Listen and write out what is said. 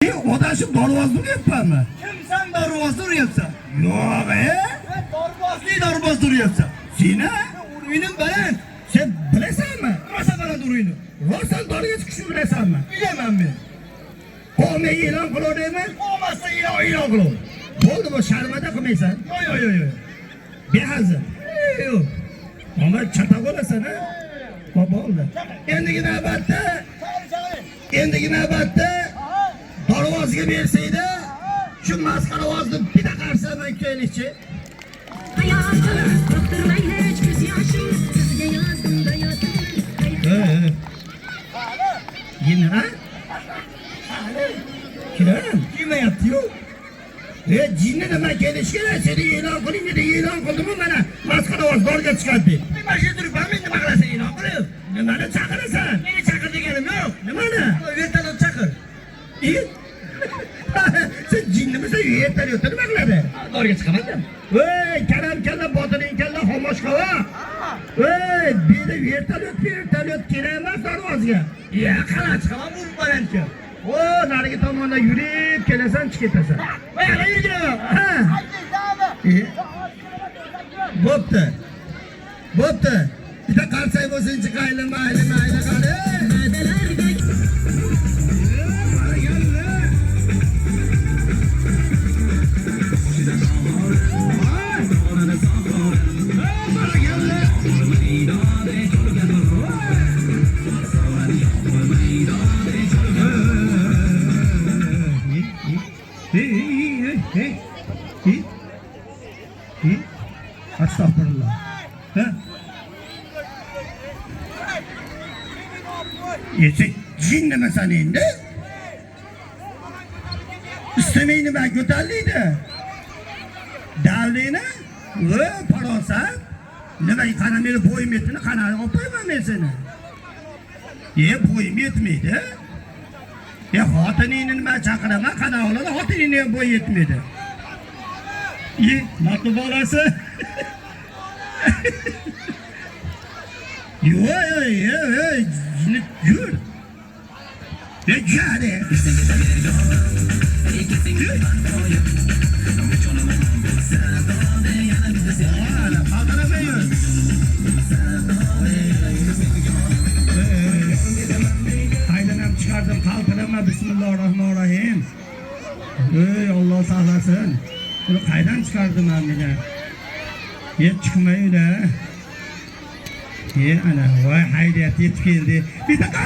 Odashib dorvozni uryapmanmi? Kim sen dorvozni uryapsan? Yo'q, Dorvozni uryapsan. Seni Uyning baland. sen bilasanmi? Rosa baland uyni. Rosan dorga chiqishni bilasanmi? Bilaman men. Qolmay e'lon qilaveraman. Olmasa E'lon qilaver. Bo'ldi, bu sharmada qilmaysan. Yo'q. Behazil. Yo'q. Ama chata bo'lasan, ha? Bo'ldi. Endigi navbatda dorvozga bersaydi, shu masxara ovozni bitta qarsa men ko'ylikchi. Yine ha? Kim yaptı? Cinni nima kelishga seni e'lon qiling dedi, e'lon qildimi mana masxara ovoz dorga chiqadi. Nima shu turibman, men nima qilasan e'lon qilib? Nimani chaqirasan? Meni chaqir deganim yo'q. Nimani? Vertolyot chaqir. Sen jinnimisan, vertolyotda nima qiladi? Dorga chiqaman. Voy, karam kalla, botining kalla, xomoshqova. Voy, beni vertolyot kerak emas dorvozga. Ya, qala chiqaman bu balandga. O, narigi tomonda yurib kelasan, chiqib ketasan. Voy, ana yurgin. Ha. Bo'pti. Bitta qarsak bo'lsin-chi, mayli qani. Estağfurullah. He? Cinni mi sen indi? İstemeyini ben götürliydi. Davliyini? Paransa? Nima qana meni bo'yim yetini qanaqa olib qo'yman men seni. Bo'yim yetmaydi. Xotiningni nima chaqiraman, qanaqa oladi, xotiningni ham bo'yi yetmaydi. Maqul bolasi. Yo'q, yur. Jari. Haydanam çıkardım, kalkınama, Bismillahirrahmanirrahim. Allah sağlasın. Bunu kaydan çıkardım ben bile. Çıkmayı öyle. Ana, vay haydiyat yetip geldi. Bir dakika.